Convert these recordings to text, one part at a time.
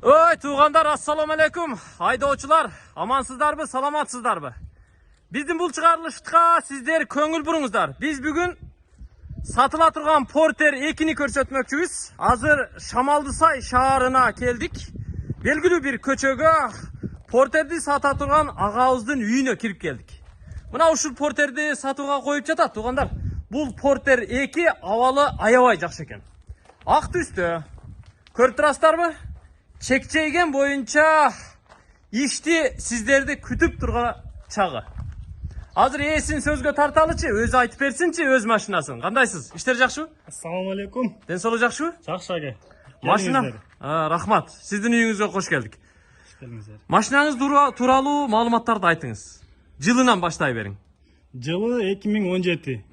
Oy tuğanдар, assalamu alaikum. Aydoçular, amansızdarбы, саламатсыздарбы? Биздин бул чыгарылышка сиздер көңүл буруңуздар. Биз бүгүн сатыла турган Porter 2'ni көрсөтмөкчүбүз. Азыр Шамалдысай шаарына келдик. Белгилүү бир көчөгө Porter'ди сата турган агабыздын үйүнө кирип келдик. Мына ушул Porter'ди сатууга коюп жатат тугандар. Бул Porter 2 абалы аябай жакшы экен. Ак түстө. Көрүп турасыздарбы? Чекчейген боюнча ишти сиздерди күтүп турган чагы. Азыр ээсин сөзгө тарталычы, өзү айтып берсинчи өз машинасын. Кандайсыз? Иштер жакшыбы? Ассаламу алейкум. Ден соолук жакшыбы? Жакшы аке. Машина. Рахмат. Сиздин үйүңүзгө кош келдик. Келиңиздер. Машинаңыз тууралуу маалыматтарды айтыңыз. Жылынан баштай бериң. Жылы 2017.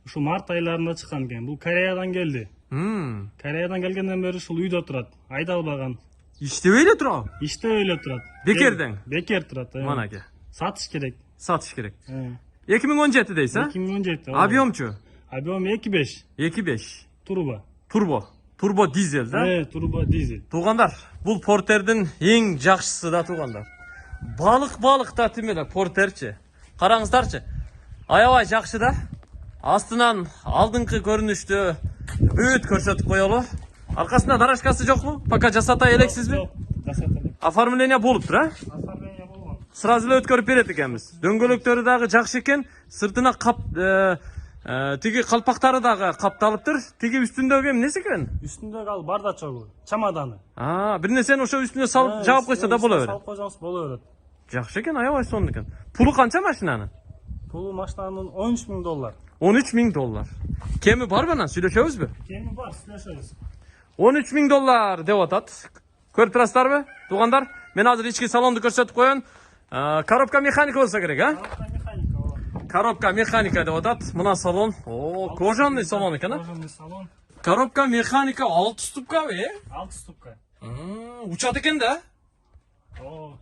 Ушу март айларында чыккан экен. Бул Кореядан келди. Кореядан келгенден бери ушул үйдө турат. Айдалбаган. Иштебей эле турабы? Иштебей эле турат. Бекерден. Бекер турат. Манаке. Сатыш керек. Сатыш керек. 2017 дейсиз, а? 2017. Объемчу? Объем 2.5. 2.5. Турбо. Турбо дизель, да? Турбо дизель. Тугандар, бул Porter'дин эң жакшысы да тугандар. Балык да тим эле Porterчи. Караңыздарчы. Аябай жакшы да. Астынан алдыңкы көрүнүштү бүт көрсөтүп коелу. Аркасында нарашкасы жокпу? Пока жасатай элексизби? Жок, жасата. Оформление болуптур, а? Оформление болгон. Сразу эле өткөрүп берет экенбиз. Дөңгөлөктөрү дагы жакшы экен. Сыртына тиги калпактары дагы капталыптыр. Тиги үстүндөгү эмнеси экен? Үстүндөгү ал бардачогу, чамаданы. Бир нерсени ошо үстүнө салып жаап койсо да боло берет. Салып койсоңуз боло берет. Жакшы экен, аябай сонун экен. Пулу канча машинанын? Пулу машинанын $13.000. $13.000. Кеми барбы анан сүйлөшөбүзбү? Кеми бар, сүйлөшөбүз. $13.000 деп атат. Көрүп турасыздарбы? Тугандар, мен азыр ички салонду көрсөтүп коеюн. Коробка механика болсо керек, а? Коробка механика деп атат. Мына салон. Кожаный салон экен, а? Кожаный салон. Коробка механика 6 ступкабы, 6 ступка. Учат экен да?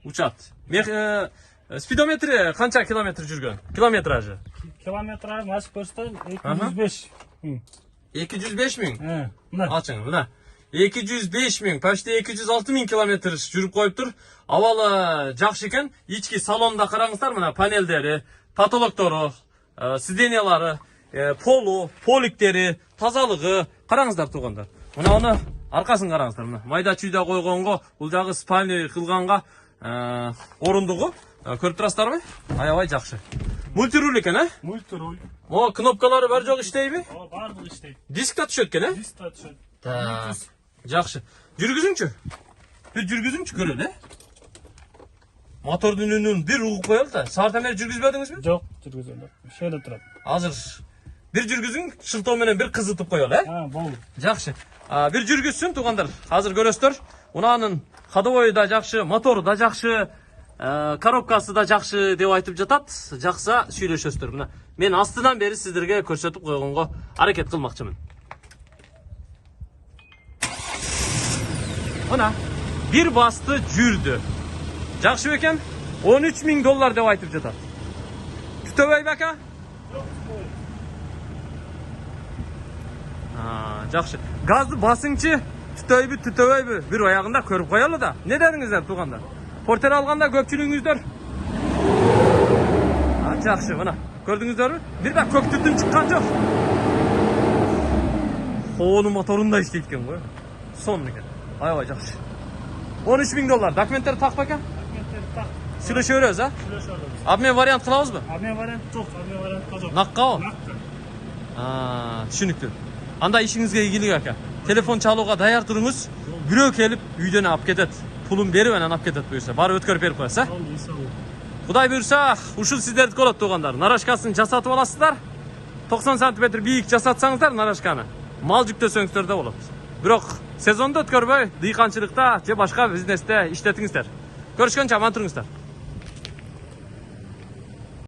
Учат. Спидометри канча километр жүргөн? Километражы? Километражын ачып көрсөтөйүн, 205. 205 миң? Мына. Ачың, мына. 205 миң, почти 206 миң километр жүрүп коюптур. Абалы жакшы экен. Ички салонда караңыздар, мына панелдери, потолоктору, сиденьялары, полу, поликтери, тазалыгы. Караңыздар тугандар. Мына аны аркасын караңыздар, мына. Майда чүйдө койгонго, бул жагы спальня кылганга орундугу. Көрүп турасыздарбы? Аябай жакшы. Мультируль экен, а? Мультируль. Кнопкалары бар жок иштейби? Бардыгы иштейт. Диск да түшөт экен, Диск да түшөт. Жакшы. Жүргүзүңчү. Бир жүргүзүңчү көрөлү, Мотордун үнүн бир угуп коелу да. Саатан бери жүргүзбөдүңүзбү? Жок, жүргүзөлү. Шöyle турат. Азыр бир жүргүзүң, шылтоо менен бир кызытып коелу, болду. Жакшы. Бир жүргүзсүн тугандар. Азыр көрөсүздөр. Унаанын ходовою да жакшы, мотору да жакшы, коробкасы да жакшы деп айтып жатат. Жакса сүйлөшөсүздөр. Мына мен астынан бери сиздерге көрсөтүп койгонго аракет кылмакчымын. Мына бир басты жүрдү. Жакшы бекен? $13.000 деп айтып жатат. Түтөбөйбү ака? Жакшы. Газды басыңчы, түтөбөйбү? Бир аягында көрүп коелу да. Не дедиңиздер тугандар? Porter алганда көпчүлүгүңүздөр. Жакшы, мына. Көрдүңүздөрбү? Бир да көк түтүн чыккан жок. Хоонун моторунда иштейт экен го. Сонун экен. Аябай жакшы. $13.000. Документтер так бекен? Документтер так. Сүйлөшө беребиз, а? Сүйлөшөбүз. Обмен вариант кылабызбы? Обмен вариант жок, обмен вариантка жок. Наккабы? Накка. Түшүнүктүү. Анда ишиңизге ийгилик ака. Телефон чалууга даяр туруңуз. Бирөө келип үйдөн алып кетет. Пулун берип анан алып кетет буюрса. Барып өткөрүп берип коесуз, а? Кудай буюрса, ушул сиздердики болот тугандар. Нарашкасын жасатып аласыздар. 90 см бийик жасатсаңыздар нарашканы. Мал жүктөсөңүздөр да болот. Бирок сезондо өткөрбөй, дыйканчылыкта же башка бизнесте иштетиңиздер. Көрүшкөнчө аман туруңуздар.